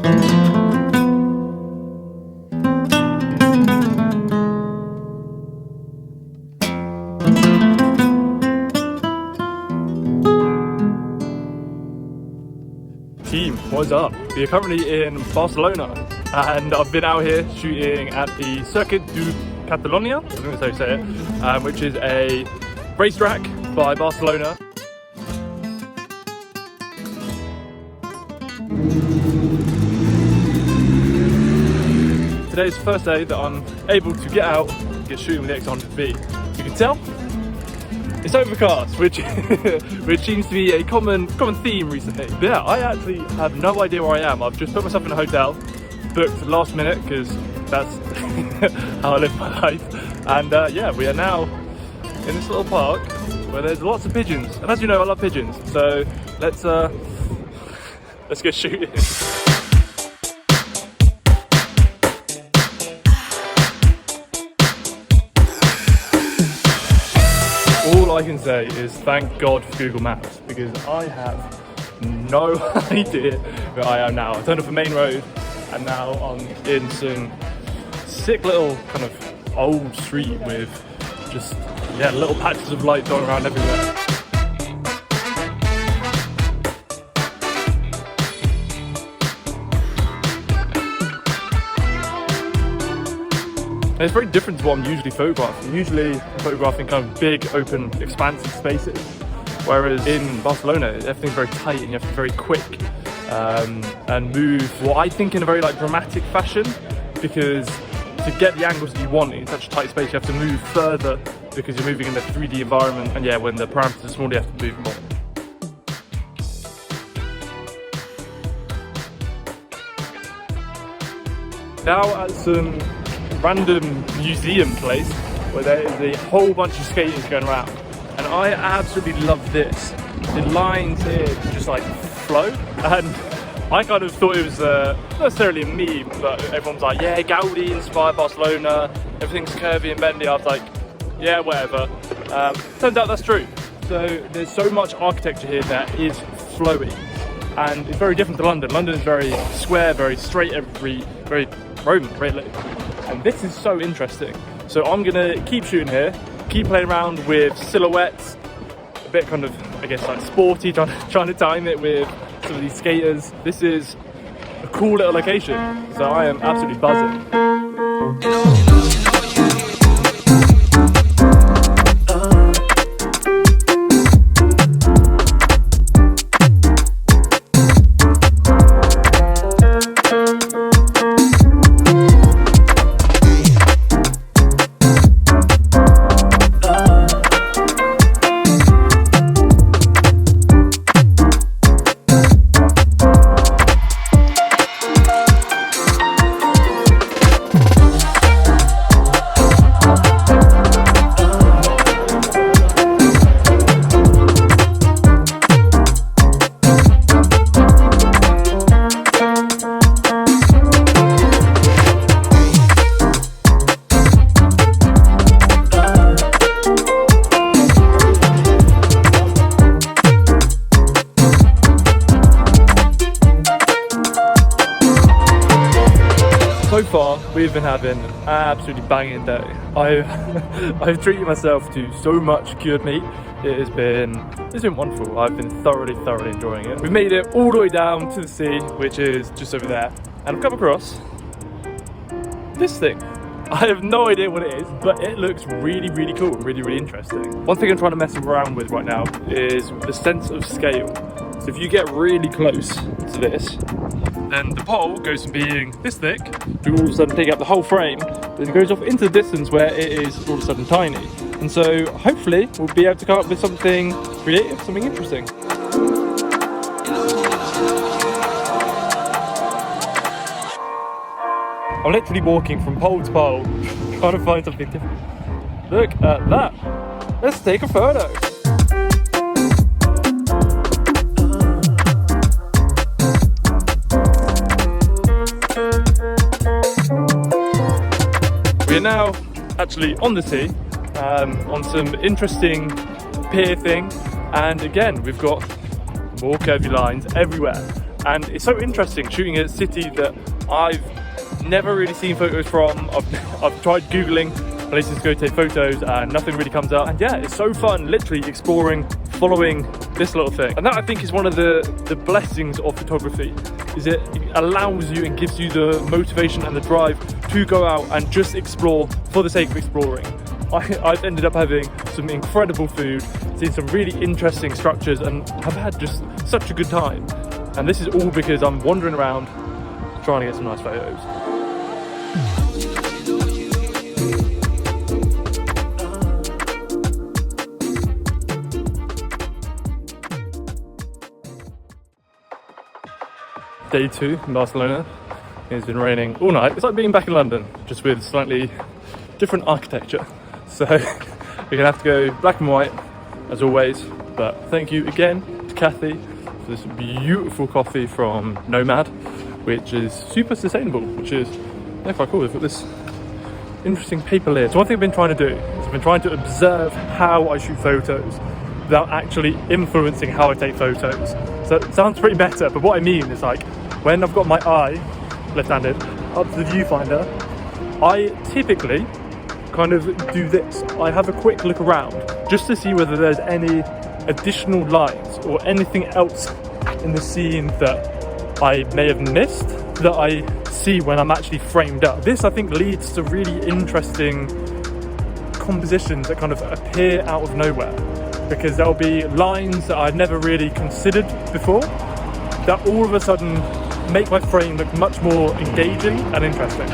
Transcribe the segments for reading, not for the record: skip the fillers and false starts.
Team, what is up? We are currently in Barcelona and I've been out here shooting at the Circuit du Catalunya, I think that's how you say it, which is a racetrack by Barcelona. Today's the first day that I'm able to get out and get shooting with the X100v. You can tell it's overcast, which which seems to be a common theme recently. But yeah, I actually have no idea where I am. I've just put myself in a hotel, booked last minute because that's how I live my life. And yeah, we are now in this little park where there's lots of pigeons. And as you know, I love pigeons. So let's get shooting. All I can say is thank God for Google Maps, because I have no idea where I am now. I turned off the main road and now I'm in some sick little kind of old street with just, yeah, little patches of light going around everywhere. And it's very different to what I'm usually photographing. Usually I'm photographing kind of big, open, expansive spaces. Whereas in Barcelona, everything's very tight and you have to be very quick and move what I think in a very like dramatic fashion, because to get the angles that you want in such a tight space, you have to move further because you're moving in a 3D environment. And yeah, when the parameters are small, you have to move more. Now at some random museum place where there is a whole bunch of skaters going around, and I absolutely love this. The lines here just like flow, and I kind of thought it was not necessarily a meme, but everyone's like, yeah, Gaudi inspired Barcelona, everything's curvy and bendy. I was like, yeah, whatever. Turns out that's true. So there's so much architecture here that is flowy, and it's very different to London. London is very square, very straight, very Roman, really. And this is so interesting. So I'm gonna keep shooting here, keep playing around with silhouettes, a bit kind of, I guess, like sporty, trying to time it with some of these skaters. This is a cool little location, so I am absolutely buzzing. So far, we've been having an absolutely banging day. I've treated myself to so much cured meat. It's been wonderful. I've been thoroughly enjoying it. We've made it all the way down to the sea, which is just over there. And I've come across this thing. I have no idea what it is, but it looks really cool and really interesting. One thing I'm trying to mess around with right now is the sense of scale. So if you get really close to this, then the pole goes from being this thick to all of a sudden taking up the whole frame, then it goes off into the distance where it is all of a sudden tiny. And so hopefully we'll be able to come up with something creative, something interesting. I'm literally walking from pole to pole, trying to find something different. Look at that. Let's take a photo. We're now actually on the sea, on some interesting pier thing, and again we've got more curvy lines everywhere. And it's so interesting shooting a city that I've never really seen photos from. I've tried Googling places to go take photos and nothing really comes up. And yeah, it's so fun literally exploring, following this little thing. And that I think is one of the blessings of photography, is it allows you and gives you the motivation and the drive to go out and just explore for the sake of exploring. I've ended up having some incredible food, seen some really interesting structures, and have had just such a good time. And this is all because I'm wandering around trying to get some nice photos. Day 2 in Barcelona. It's been raining all night. It's like being back in London, just with slightly different architecture. So we're gonna have to go black and white as always. But thank you again to Kathy for this beautiful coffee from Nomad, which is super sustainable, which is quite cool. They've got this interesting paper lid. So one thing I've been trying to do is I've been trying to observe how I shoot photos without actually influencing how I take photos. So it sounds pretty meta, but what I mean is, like, when I've got my eye, left-handed, up to the viewfinder, I typically kind of do this. I have a quick look around just to see whether there's any additional lines or anything else in the scene that I may have missed that I see when I'm actually framed up. This, I think, leads to really interesting compositions that kind of appear out of nowhere, because there'll be lines that I've never really considered before that all of a sudden make my frame look much more engaging and interesting.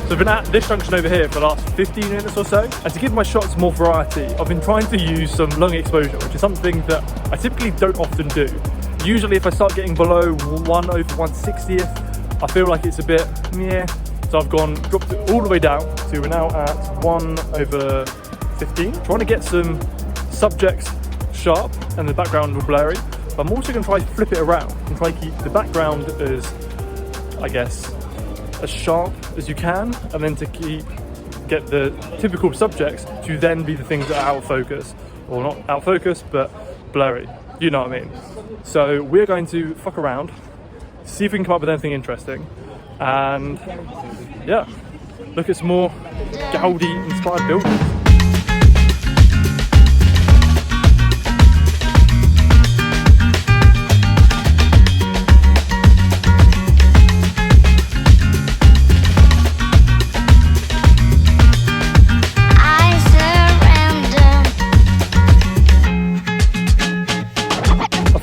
So I've been at this junction over here for the last 15 minutes or so, and to give my shots more variety, I've been trying to use some long exposure, which is something that I typically don't often do. Usually if I start getting below 1/160th, I feel like it's a bit meh, so I've dropped it all the way down, so we're now at 1/15, trying to get some subjects sharp and the background blurry, but I'm also going to try to flip it around and try to keep the background as, I guess, as sharp as you can, and then to get the typical subjects to then be the things that are out of focus, or not out of focus but blurry, you know what I mean. So we're going to fuck around, see if we can come up with anything interesting, and yeah, look at some more Gaudi inspired buildings.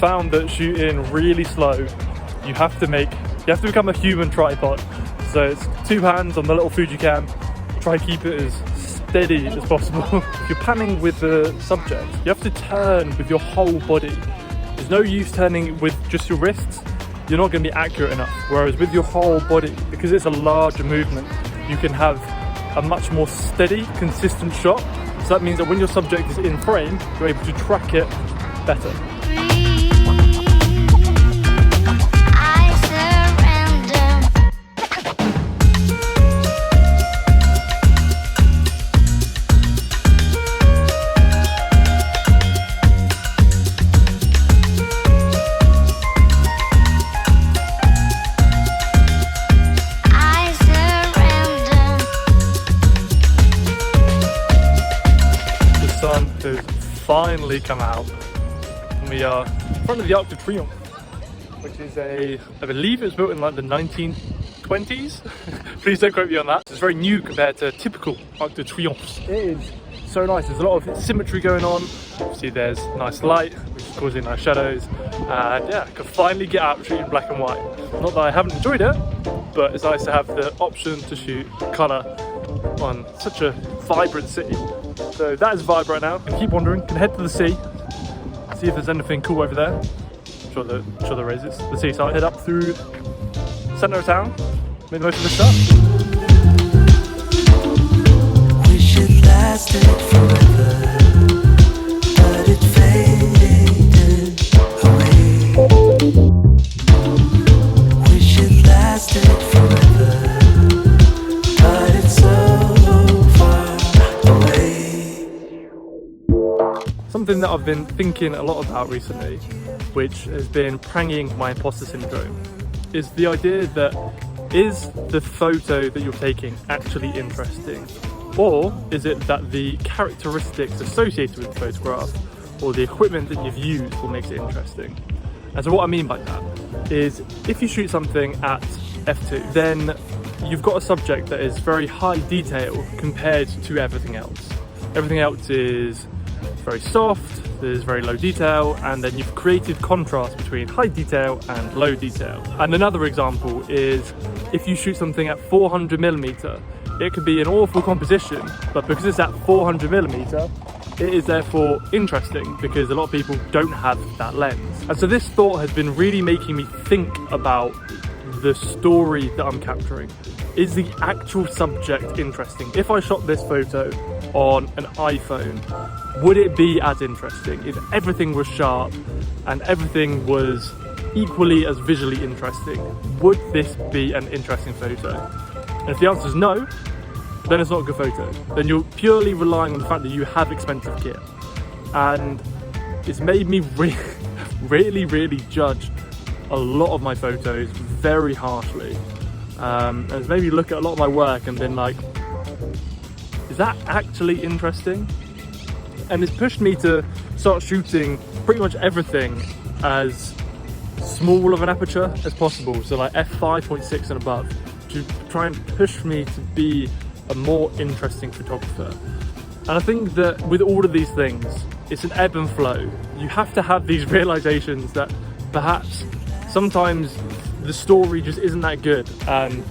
Found that shooting really slow, you have to become a human tripod. So it's 2 hands on the little Fuji cam, try to keep it as steady as possible. If you're panning with the subject, you have to turn with your whole body. There's no use turning with just your wrists, you're not going to be accurate enough. Whereas with your whole body, because it's a larger movement, you can have a much more steady, consistent shot. So that means that when your subject is in frame, you're able to track it better. Has finally come out, and we are in front of the Arc de Triomphe, which is I believe it was built in like the 1920s. Please don't quote me on that. It's very new compared to typical Arc de Triomphes. It is so nice. There's a lot of symmetry going on. Obviously there's nice light, which is causing nice shadows, and yeah, I can finally get out shooting black and white. Not that I haven't enjoyed it, but it's nice to have the option to shoot colour on such a vibrant city. So that is a vibe right now. Can keep wandering, can head to the sea, see if there's anything cool over there. I'm sure there is. It's the sea, so I'll head up through the centre of town, make the most of this stuff. Wish it lasted forever. something that I've been thinking a lot about recently, which has been pranging my imposter syndrome, is the idea that is the photo that you're taking actually interesting? Or is it that the characteristics associated with the photograph or the equipment that you've used will make it interesting? And so what I mean by that is, if you shoot something at f2, then you've got a subject that is very high detail compared to everything else. Everything else is very soft, there's very low detail, and then you've created contrast between high detail and low detail. And another example is, if you shoot something at 400mm, it could be an awful composition, but because it's at 400mm, it is therefore interesting because a lot of people don't have that lens. And so this thought has been really making me think about the story that I'm capturing. Is the actual subject interesting? If I shot this photo on an iPhone, would it be as interesting? If everything was sharp and everything was equally as visually interesting, would this be an interesting photo? And if the answer is no, then it's not a good photo. Then you're purely relying on the fact that you have expensive kit. And it's made me really judge a lot of my photos very harshly. And it's made me look at a lot of my work and been like, is that actually interesting? And it's pushed me to start shooting pretty much everything as small of an aperture as possible. So like f5.6 and above, to try and push me to be a more interesting photographer. And I think that with all of these things, it's an ebb and flow. You have to have these realizations that perhaps sometimes the story just isn't that good and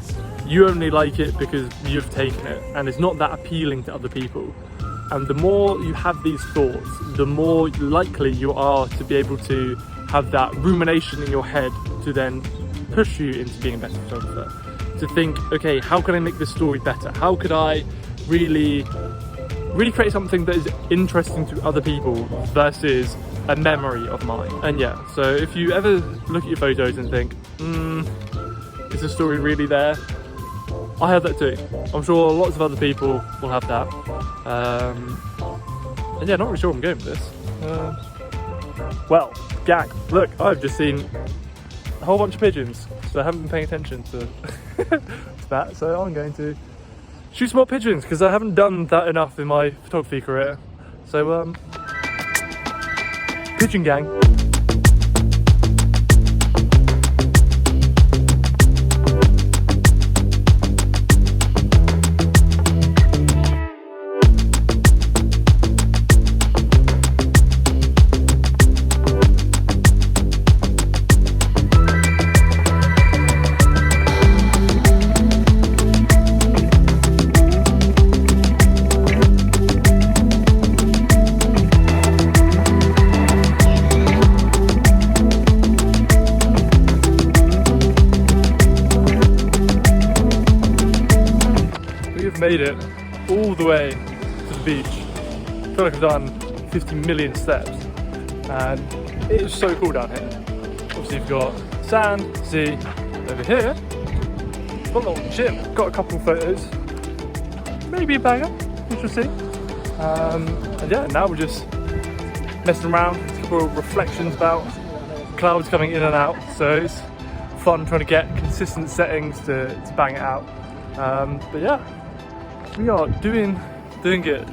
you only like it because you've taken it and it's not that appealing to other people. And the more you have these thoughts, the more likely you are to be able to have that rumination in your head to then push you into being a better photographer. To think, okay, how can I make this story better? How could I really create something that is interesting to other people versus a memory of mine? And yeah, so if you ever look at your photos and think, is the story really there? I have that too. I'm sure lots of other people will have that. And yeah, not really sure where I'm going with this. Well, gang, look, I've just seen a whole bunch of pigeons, so I haven't been paying attention to, to that, so I'm going to shoot some more pigeons because I haven't done that enough in my photography career. So, pigeon gang. Made it all the way to the beach. I feel like I've done 50 million steps and it is so cool down here. Obviously you've got sand, sea, over here got a little gym. Got a couple of photos, maybe a banger, we shall see. And yeah, now we're just messing around, a couple of reflections about clouds coming in and out, so it's fun trying to get consistent settings to bang it out. But yeah, we are doing good.